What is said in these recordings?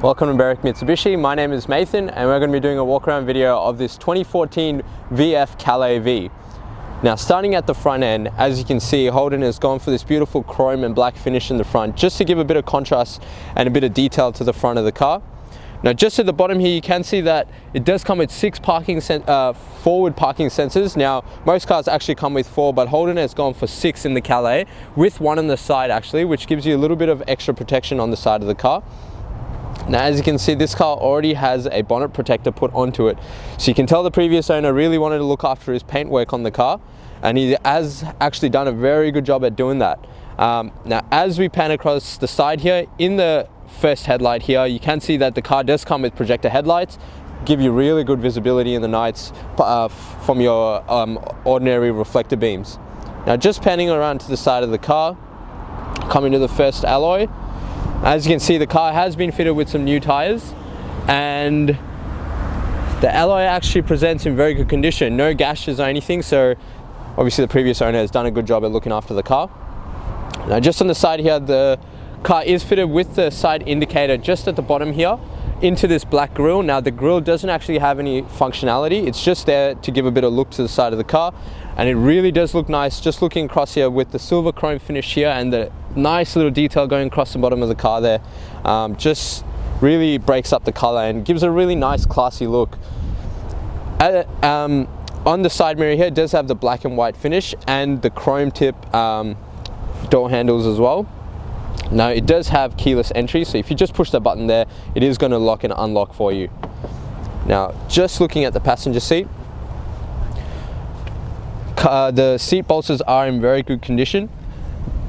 Welcome to Berwick Mitsubishi. My name is Nathan and we're going to be doing a walk around video of this 2014 VF Calais V. Now starting at the front end, as you can see, Holden has gone for this beautiful chrome and black finish in the front just to give a bit of contrast and a bit of detail to the front of the car. Now just at the bottom here you can see that it does come with 6 forward parking sensors. Now most cars actually come with 4, but Holden has gone for 6 in the Calais with 1 on the side actually, which gives you a little bit of extra protection on the side of the car. Now as you can see, this car already has a bonnet protector put onto it, so you can tell the previous owner really wanted to look after his paintwork on the car, and he has actually done a very good job at doing that. Now as we pan across the side here, in the first headlight here, you can see that the car does come with projector headlights, give you really good visibility in the nights from your ordinary reflector beams. Now just panning around to the side of the car, coming to the first alloy, as you can see the car has been fitted with some new tires, and the alloy actually presents in very good condition, no gashes or anything, so obviously the previous owner has done a good job at looking after the car. Now just on the side here, the car is fitted with the side indicator just at the bottom here into this black grille. Now the grille doesn't actually have any functionality, it's just there to give a bit of look to the side of the car, and it really does look nice just looking across here with the silver chrome finish here and the nice little detail going across the bottom of the car there. Just really breaks up the color and gives a really nice classy look. On the side mirror here, it does have the black and white finish and the chrome tip door handles as well. Now it does have keyless entry, so if you just push the button there, it is going to lock and unlock for you. Now just looking at the passenger seat, the seat bolsters are in very good condition.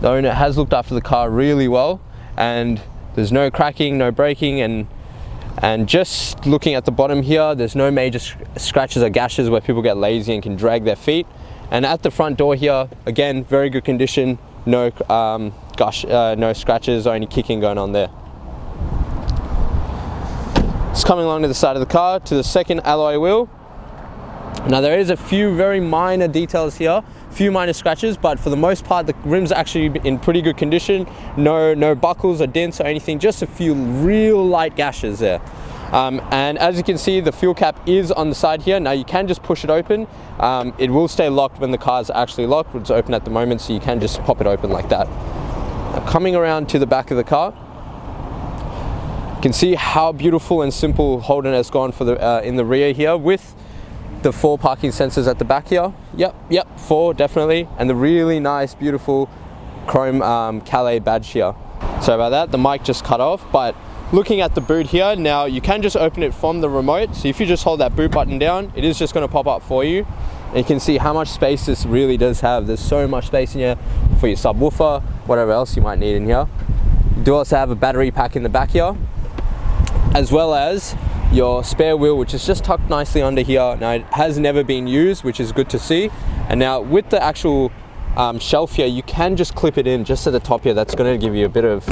The owner has looked after the car really well, and there's no cracking, no breaking, and just looking at the bottom here, there's no major scratches or gashes where people get lazy and can drag their feet. And at the front door here, again, very good condition, no no scratches or any kicking going on there. Just coming along to the side of the car, to the second alloy wheel. Now there is a few very minor details here, few minor scratches, but for the most part the rim's actually in pretty good condition. No buckles or dents or anything, just a few real light gashes there. And as you can see, the fuel cap is on the side here. Now you can just push it open. It will stay locked when the car is actually locked. It's open at the moment, so you can just pop it open like that. Now, coming around to the back of the car, you can see how beautiful and simple Holden has gone for the in the rear here with the 4 parking sensors at the back here. Yep, 4 definitely, and the really nice beautiful chrome Calais badge here. Sorry about that, the mic just cut off. But looking at the boot here, now you can just open it from the remote, so if you just hold that boot button down, it is just going to pop up for you, and you can see how much space this really does have. There's so much space in here for your subwoofer, whatever else you might need in here. You do also have a battery pack in the back here, as well as your spare wheel, which is just tucked nicely under here. Now it has never been used, which is good to see. And now with the actual shelf here, you can just clip it in just at the top here. That's going to give you a bit of,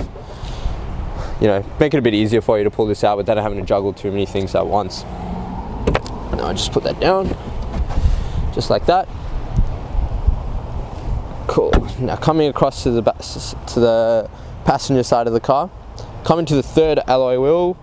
make it a bit easier for you to pull this out without having to juggle too many things at once. Now I just put that down, just like that. Cool. Now coming across to the passenger side of the car, coming to the third alloy wheel,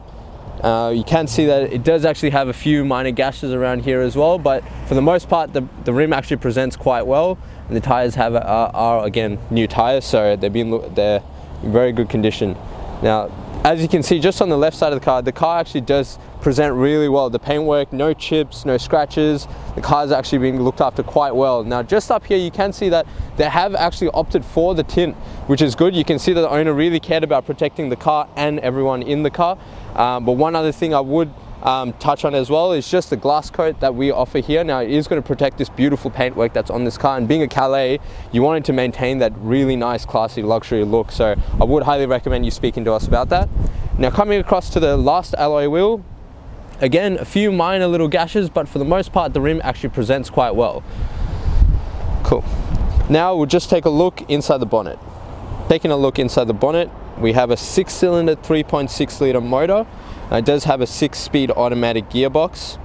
you can see that it does actually have a few minor gashes around here as well, but for the most part the rim actually presents quite well, and the tires are again new tires, so they're in very good condition. Now as you can see, just on the left side of the car actually does present really well. The paintwork, no chips, no scratches. The car's actually being looked after quite well. Now just up here you can see that they have actually opted for the tint, which is good. You can see that the owner really cared about protecting the car and everyone in the car. But one other thing I would touch on as well is just the glass coat that we offer here. Now it is going to protect this beautiful paintwork that's on this car, and being a Calais, you wanted to maintain that really nice classy luxury look, so I would highly recommend you speaking to us about that. Now coming across to the last alloy wheel, again a few minor little gashes, but for the most part the rim actually presents quite well. Cool. Now we'll just take a look inside the bonnet. Taking a look inside the bonnet, we have a 6-cylinder 3.6 litre motor. It does have a 6-speed automatic gearbox,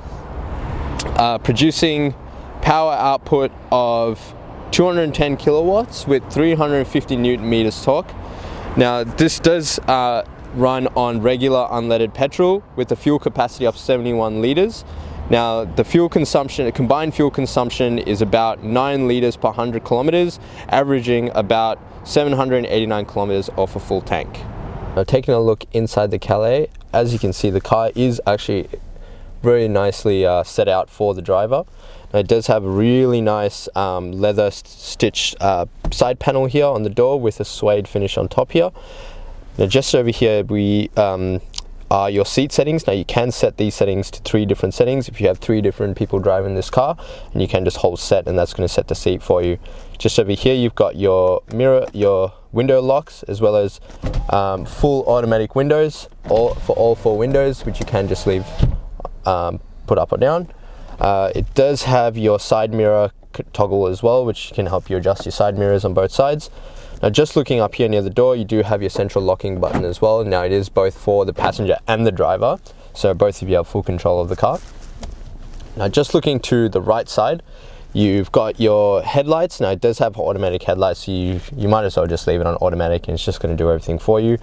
producing power output of 210 kilowatts with 350 Newton meters torque. Now this does run on regular unleaded petrol with a fuel capacity of 71 litres. Now the fuel consumption, combined fuel consumption is about 9 litres per 100 kilometres, averaging about 789 kilometres off a full tank. Now taking a look inside the Calais, as you can see the car is actually very nicely set out for the driver. Now, it does have a really nice leather stitched side panel here on the door with a suede finish on top here. Now just over here we are your seat settings. Now you can set these settings to 3 different settings if you have 3 different people driving this car, and you can just hold set and that's going to set the seat for you. Just over here you've got your mirror, your window locks, as well as full automatic windows for all 4 windows, which you can just leave put up or down. It does have your side mirror toggle as well, which can help you adjust your side mirrors on both sides. Now just looking up here near the door, you do have your central locking button as well. Now it is both for the passenger and the driver, so both of you have full control of the car. Now just looking to the right side, you've got your headlights. Now it does have automatic headlights, so you might as well just leave it on automatic and it's just going to do everything for you.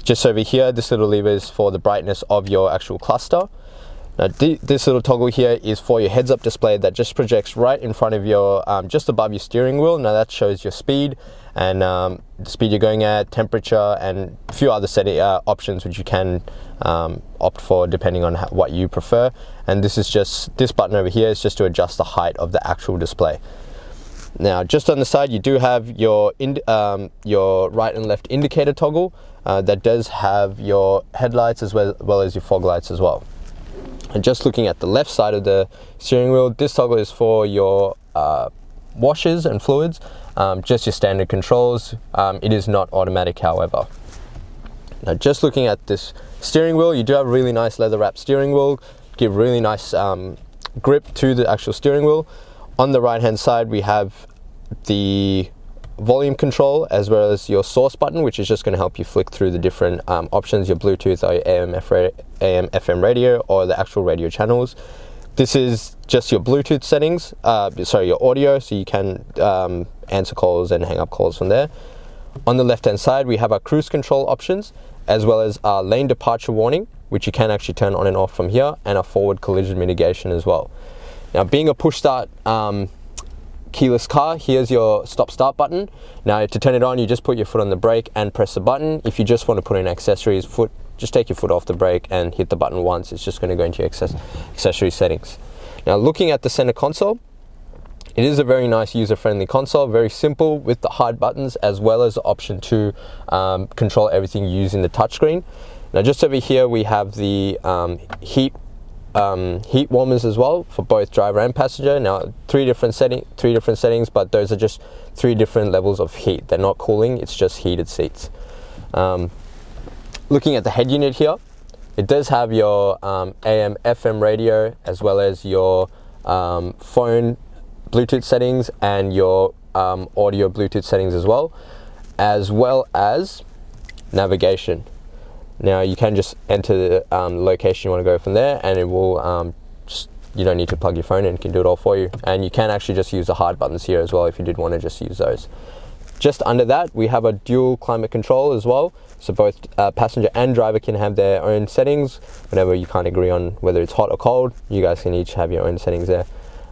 Just over here, this little lever is for the brightness of your actual cluster. Now this little toggle here is for your heads-up display that just projects right in front of your, just above your steering wheel. Now that shows your speed and the speed you're going at, temperature, and a few other setting options which you can opt for depending on what you prefer. And this button over here is just to adjust the height of the actual display. Now just on the side you do have your right and left indicator toggle that does have your headlights as well as your fog lights as well. And just looking at the left side of the steering wheel, this toggle is for your washers and fluids, just your standard controls. It is not automatic, however. Now just looking at this steering wheel, you do have a really nice leather wrapped steering wheel, give really nice grip to the actual steering wheel. On the right hand side we have the volume control as well as your source button, which is just going to help you flick through the different options, your Bluetooth or your AM FM radio or the actual radio channels. This is just your Bluetooth settings, your audio, so you can answer calls and hang up calls from there. On the left hand side we have our cruise control options as well as our lane departure warning, which you can actually turn on and off from here, and our forward collision mitigation as well. Now being a push start keyless car, here's your stop start button. Now to turn it on you just put your foot on the brake and press the button. If you just want to put in accessories, just take your foot off the brake and hit the button once. It's just going to go into your accessory settings. Now looking at the center console, it is a very nice user-friendly console, very simple with the hide buttons as well as the option to control everything using the touchscreen. Now just over here we have the heat warmers as well for both driver and passenger. Now three different settings, but those are just 3 different levels of heat. They're not cooling, it's just heated seats. Looking at the head unit here, it does have your AM FM radio as well as your phone Bluetooth settings and your audio Bluetooth settings as well as navigation. Now you can just enter the location you want to go from there, and it will you don't need to plug your phone in, it can do it all for you. And you can actually just use the hard buttons here as well if you did want to just use those. Just under that we have a dual climate control as well, so both passenger and driver can have their own settings. Whenever you can't agree on whether it's hot or cold, you guys can each have your own settings there.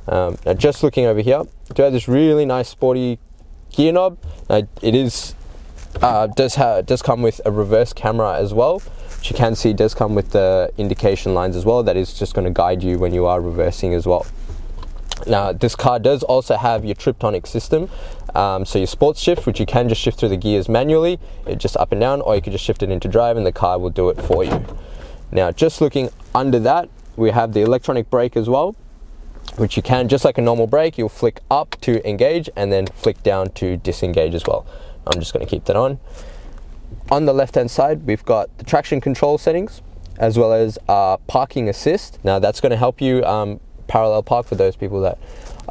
Now just looking over here, we do have this really nice sporty gear knob. Now it is does come with a reverse camera as well, which you can see does come with the indication lines as well. That is just going to guide you when you are reversing as well. Now this car does also have your triptonic system, so your sports shift, which you can just shift through the gears manually, just up and down, or you can just shift it into drive and the car will do it for you. Now just looking under that, we have the electronic brake as well, which you can, just like a normal brake, you'll flick up to engage and then flick down to disengage as well. I'm just going to keep that on. On the left hand side we've got the traction control settings as well as parking assist. Now that's going to help you parallel park for those people that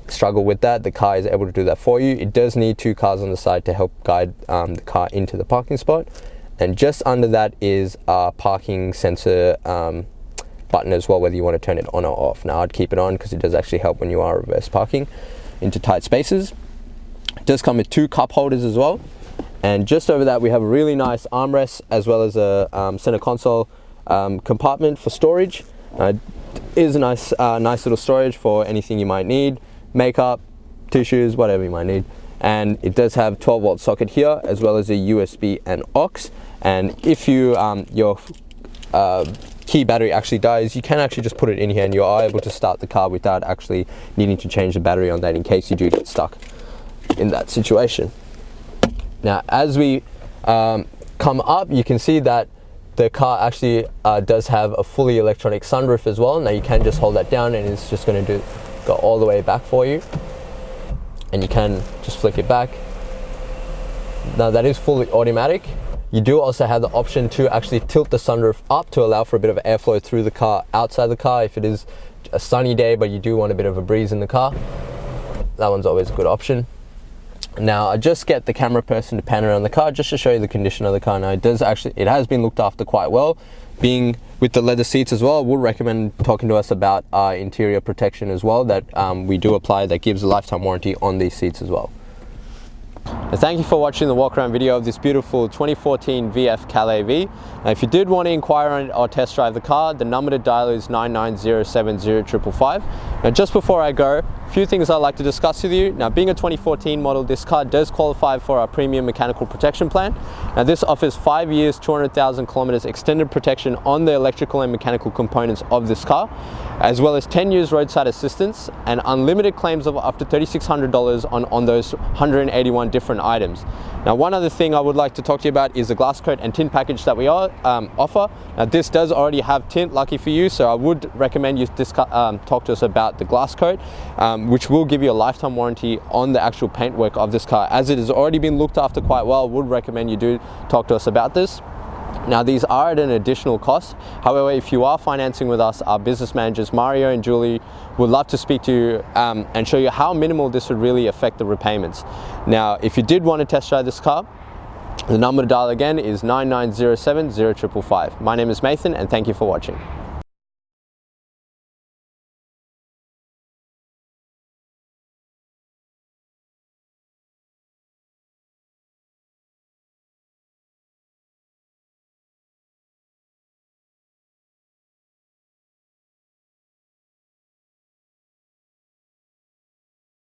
struggle with that. The car is able to do that for you. It does need 2 cars on the side to help guide the car into the parking spot, and just under that is a parking sensor button as well, whether you want to turn it on or off. Now I'd keep it on because it does actually help when you are reverse parking into tight spaces. It does come with 2 cup holders as well, And just over that we have a really nice armrest as well as a center console compartment for storage. Is a nice little storage for anything you might need, makeup, tissues, whatever you might need. And it does have 12-volt socket here as well as a USB and aux. And if you your key battery actually dies, you can actually just put it in here and you are able to start the car without actually needing to change the battery on that in case you do get stuck in that situation. Now as we come up, you can see that the car actually does have a fully electronic sunroof as well. Now you can just hold that down and it's just going to go all the way back for you, and you can just flick it back. Now that is fully automatic. You do also have the option to actually tilt the sunroof up to allow for a bit of airflow through the car, outside the car, if it is a sunny day but you do want a bit of a breeze in the car. That one's always a good option. Now I just get the camera person to pan around the car just to show you the condition of the car. Now it has been looked after quite well, being with the leather seats as well. I would recommend talking to us about our interior protection as well that we do apply, that gives a lifetime warranty on these seats as well. Thank you for watching the walk around video of this beautiful 2014 VF Calais V. Now, if you did want to inquire on or test drive the car, the number to dial is 990705555. Now just before I go, a few things I'd like to discuss with you. Now being a 2014 model, this car does qualify for our premium mechanical protection plan. Now this offers 5 years, 200,000 kilometers extended protection on the electrical and mechanical components of this car, as well as 10 years roadside assistance and unlimited claims of up to $3,600 on those 181 different items. Now one other thing I would like to talk to you about is the glass coat and tint package that we offer. Now this does already have tint, lucky for you, so I would recommend you talk to us about the glass coat, which will give you a lifetime warranty on the actual paintwork of this car. As it has already been looked after quite well, I would recommend you do talk to us about this. Now these are at an additional cost. However, if you are financing with us, our business managers Mario and Julie would love to speak to you and show you how minimal this would really affect the repayments. Now if you did want to test drive this car, the number to dial again is 990705555. My name is Nathan and thank you for watching.